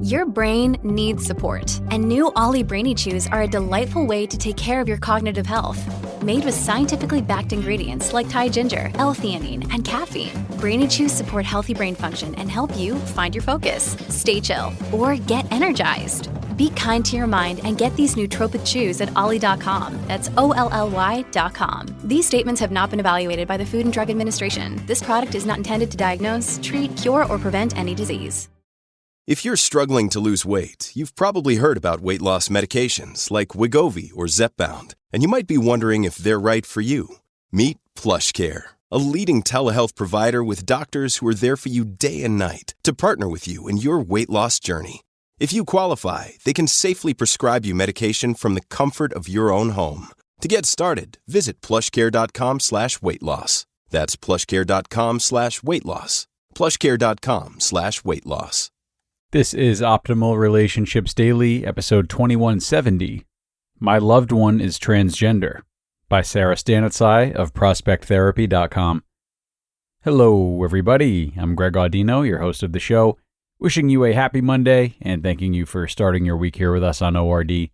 Your brain needs support, and new Ollie Brainy Chews are a delightful way to take care of your cognitive health. Made with scientifically backed ingredients like Thai ginger, L-theanine, and caffeine, Brainy Chews support healthy brain function and help you find your focus, stay chill, or get energized. Be kind to your mind and get these nootropic chews at ollie.com. That's OLLY.com. These statements have not been evaluated by the Food and Drug Administration. This product is not intended to diagnose, treat, cure, or prevent any disease. If you're struggling to lose weight, you've probably heard about weight loss medications like Wegovy or Zepbound, and you might be wondering if they're right for you. Meet PlushCare, a leading telehealth provider with doctors who are there for you day and night to partner with you in your weight loss journey. If you qualify, they can safely prescribe you medication from the comfort of your own home. To get started, visit plushcare.com/weightloss. That's plushcare.com/weightloss. plushcare.com/weightloss. This is Optimal Relationships Daily, episode 2170. My Loved One is Transgender, by Sara Stanizai of prospecttherapy.com. Hello, everybody. I'm Greg Audino, your host of the show, wishing you a happy Monday and thanking you for starting your week here with us on ORD.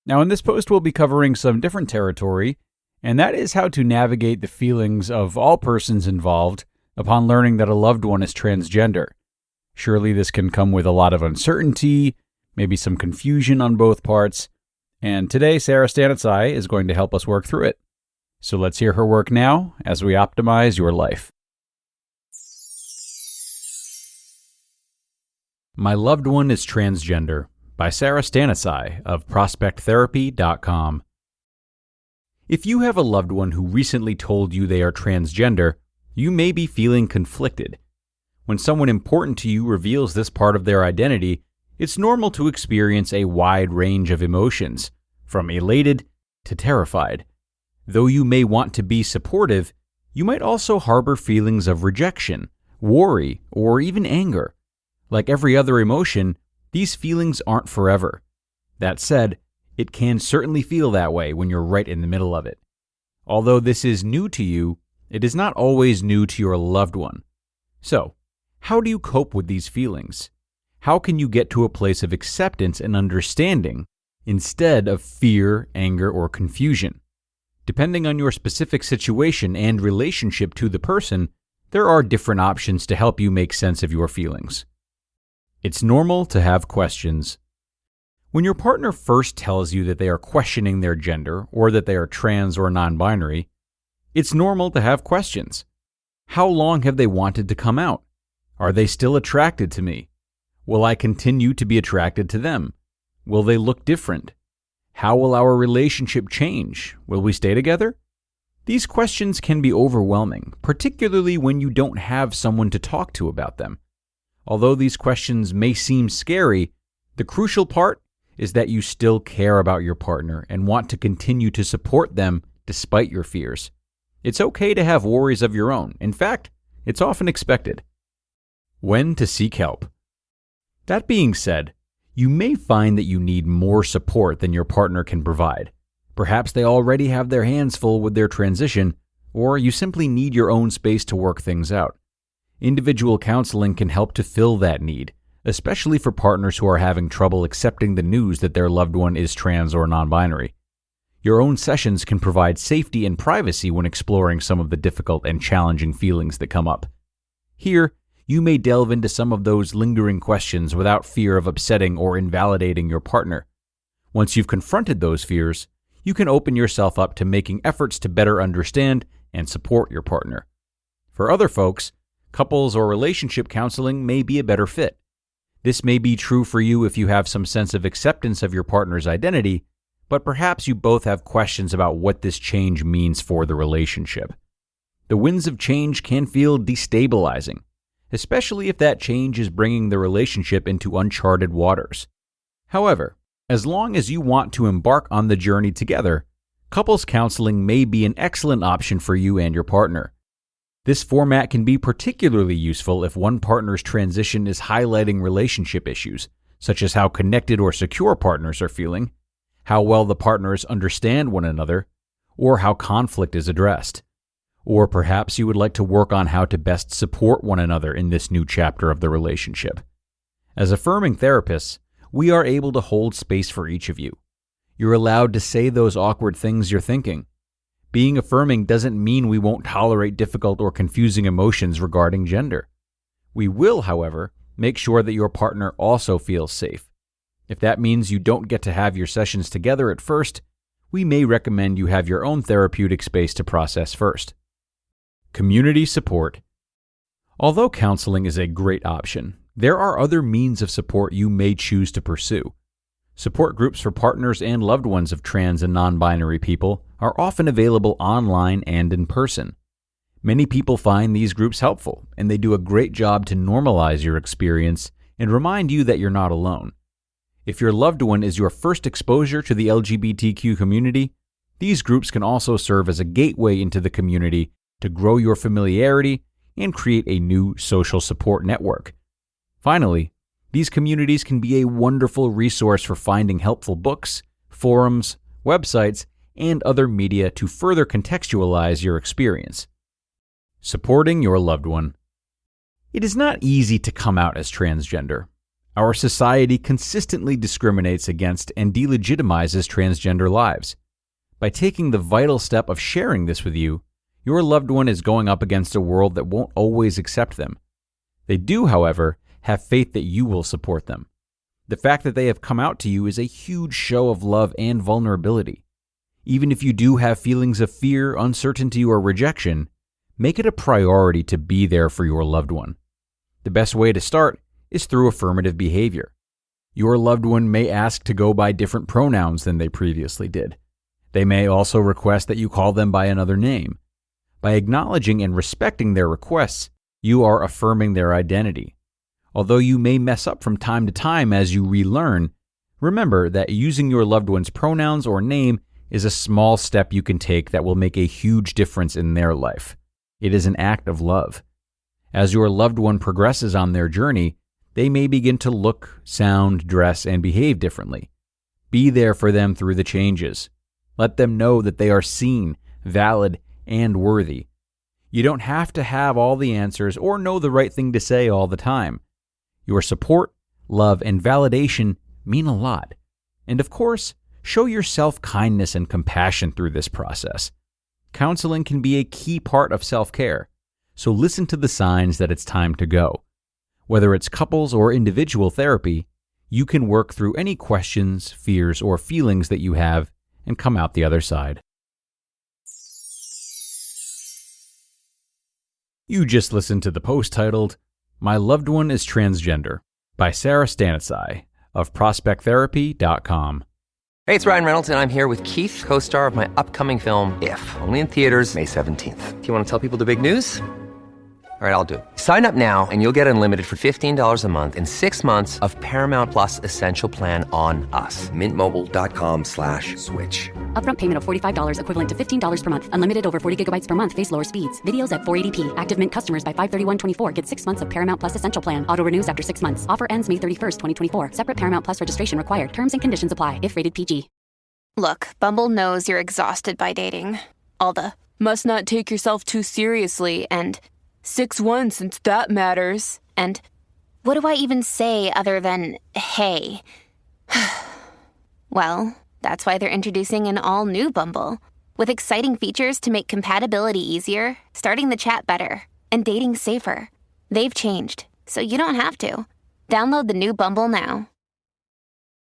Now, in this post, we'll be covering some different territory, and that is how to navigate the feelings of all persons involved upon learning that a loved one is transgender. Surely this can come with a lot of uncertainty, maybe some confusion on both parts, and today Sara Stanizai is going to help us work through it. So let's hear her work now as we optimize your life. My Loved One is Transgender, by Sara Stanizai of prospecttherapy.com. If you have a loved one who recently told you they are transgender, you may be feeling conflicted. When someone important to you reveals this part of their identity, it's normal to experience a wide range of emotions, from elated to terrified. Though you may want to be supportive, you might also harbor feelings of rejection, worry, or even anger. Like every other emotion, these feelings aren't forever. That said, it can certainly feel that way when you're right in the middle of it. Although this is new to you, it is not always new to your loved one. So, how do you cope with these feelings? How can you get to a place of acceptance and understanding instead of fear, anger, or confusion? Depending on your specific situation and relationship to the person, there are different options to help you make sense of your feelings. It's normal to have questions. When your partner first tells you that they are questioning their gender or that they are trans or non-binary, it's normal to have questions. How long have they wanted to come out? Are they still attracted to me? Will I continue to be attracted to them? Will they look different? How will our relationship change? Will we stay together? These questions can be overwhelming, particularly when you don't have someone to talk to about them. Although these questions may seem scary, the crucial part is that you still care about your partner and want to continue to support them despite your fears. It's okay to have worries of your own. In fact, it's often expected. When to seek help. That being said, you may find that you need more support than your partner can provide. Perhaps they already have their hands full with their transition, or you simply need your own space to work things out. Individual counseling can help to fill that need, especially for partners who are having trouble accepting the news that their loved one is trans or non-binary. Your own sessions can provide safety and privacy when exploring some of the difficult and challenging feelings that come up. Here, you may delve into some of those lingering questions without fear of upsetting or invalidating your partner. Once you've confronted those fears, you can open yourself up to making efforts to better understand and support your partner. For other folks, couples or relationship counseling may be a better fit. This may be true for you if you have some sense of acceptance of your partner's identity, but perhaps you both have questions about what this change means for the relationship. The winds of change can feel destabilizing, especially if that change is bringing the relationship into uncharted waters. However, as long as you want to embark on the journey together, couples counseling may be an excellent option for you and your partner. This format can be particularly useful if one partner's transition is highlighting relationship issues, such as how connected or secure partners are feeling, how well the partners understand one another, or how conflict is addressed. Or perhaps you would like to work on how to best support one another in this new chapter of the relationship. As affirming therapists, we are able to hold space for each of you. You're allowed to say those awkward things you're thinking. Being affirming doesn't mean we won't tolerate difficult or confusing emotions regarding gender. We will, however, make sure that your partner also feels safe. If that means you don't get to have your sessions together at first, we may recommend you have your own therapeutic space to process first. Community support. Although counseling is a great option, there are other means of support you may choose to pursue. Support groups for partners and loved ones of trans and non-binary people are often available online and in person. Many people find these groups helpful, and they do a great job to normalize your experience and remind you that you're not alone. If your loved one is your first exposure to the LGBTQ community, these groups can also serve as a gateway into the community to grow your familiarity and create a new social support network. Finally, these communities can be a wonderful resource for finding helpful books, forums, websites, and other media to further contextualize your experience. Supporting your loved one. It is not easy to come out as transgender. Our society consistently discriminates against and delegitimizes transgender lives. By taking the vital step of sharing this with you, your loved one is going up against a world that won't always accept them. They do, however, have faith that you will support them. The fact that they have come out to you is a huge show of love and vulnerability. Even if you do have feelings of fear, uncertainty, or rejection, make it a priority to be there for your loved one. The best way to start is through affirmative behavior. Your loved one may ask to go by different pronouns than they previously did. They may also request that you call them by another name. By acknowledging and respecting their requests, you are affirming their identity. Although you may mess up from time to time as you relearn, remember that using your loved one's pronouns or name is a small step you can take that will make a huge difference in their life. It is an act of love. As your loved one progresses on their journey, they may begin to look, sound, dress, and behave differently. Be there for them through the changes. Let them know that they are seen, valid, and worthy. You don't have to have all the answers or know the right thing to say all the time. Your support, love, and validation mean a lot. And of course, show yourself kindness and compassion through this process. Counseling can be a key part of self-care, so listen to the signs that it's time to go. Whether it's couples or individual therapy, you can work through any questions, fears, or feelings that you have and come out the other side. You just listened to the post titled, "My Loved One is Transgender" by Sara Stanizai of prospecttherapy.com. Hey, it's Ryan Reynolds, and I'm here with Keith, co-star of my upcoming film, If, only in theaters May 17th. Do you want to tell people the big news? All right, I'll do it. Sign up now and you'll get unlimited for $15 a month and 6 months of Paramount Plus Essential Plan on us. MintMobile.com/switch. Upfront payment of $45 equivalent to $15 per month. Unlimited over 40 gigabytes per month. Face lower speeds. Videos at 480p. Active Mint customers by 531.24 get 6 months of Paramount Plus Essential Plan. Auto renews after 6 months. Offer ends May 31st, 2024. Separate Paramount Plus registration required. Terms and conditions apply if rated PG. Look, Bumble knows you're exhausted by dating. All the, must not take yourself too seriously, and 6'1" since that matters. And what do I even say other than, hey? Well, that's why they're introducing an all-new Bumble, with exciting features to make compatibility easier, starting the chat better, and dating safer. They've changed, so you don't have to. Download the new Bumble now.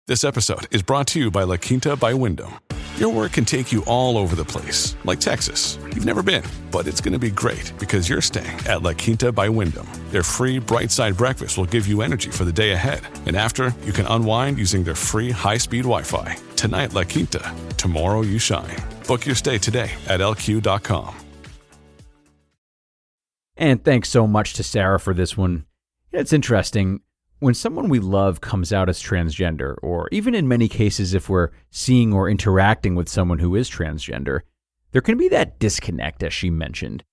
This episode is brought to you by La Quinta by Wyndham. Your work can take you all over the place, like Texas. You've never been, but it's going to be great because you're staying at La Quinta by Wyndham. Their free Bright Side breakfast will give you energy for the day ahead. And after, you can unwind using their free high-speed Wi-Fi. Tonight, La Quinta. Tomorrow, you shine. Book your stay today at LQ.com. And thanks so much to Sara for this one. It's interesting. When someone we love comes out as transgender, or even in many cases if we're seeing or interacting with someone who is transgender, there can be that disconnect, as she mentioned.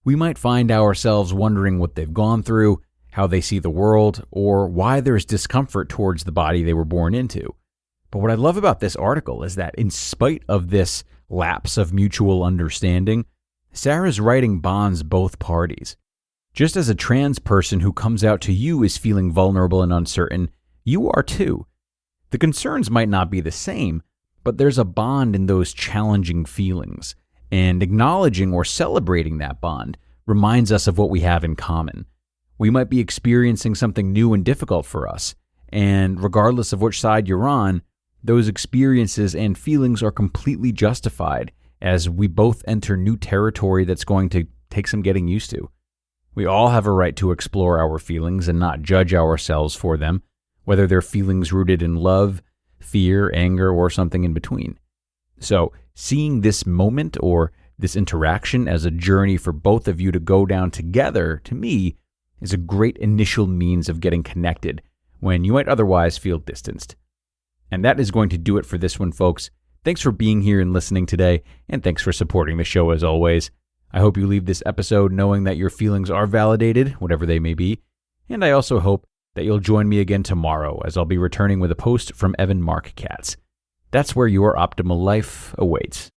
We might find ourselves wondering what they've gone through, how they see the world, or why there's discomfort towards the body they were born into. But what I love about this article is that in spite of this lapse of mutual understanding, Sara's writing bonds both parties. Just as a trans person who comes out to you is feeling vulnerable and uncertain, you are too. The concerns might not be the same, but there's a bond in those challenging feelings, and acknowledging or celebrating that bond reminds us of what we have in common. We might be experiencing something new and difficult for us, and regardless of which side you're on, those experiences and feelings are completely justified as we both enter new territory that's going to take some getting used to. We all have a right to explore our feelings and not judge ourselves for them, whether they're feelings rooted in love, fear, anger, or something in between. So, seeing this moment or this interaction as a journey for both of you to go down together, to me, is a great initial means of getting connected when you might otherwise feel distanced. And that is going to do it for this one, folks. Thanks for being here and listening today, and thanks for supporting the show as always. I hope you leave this episode knowing that your feelings are validated, whatever they may be, and I also hope that you'll join me again tomorrow as I'll be returning with a post from Evan Mark Katz. That's where your optimal life awaits.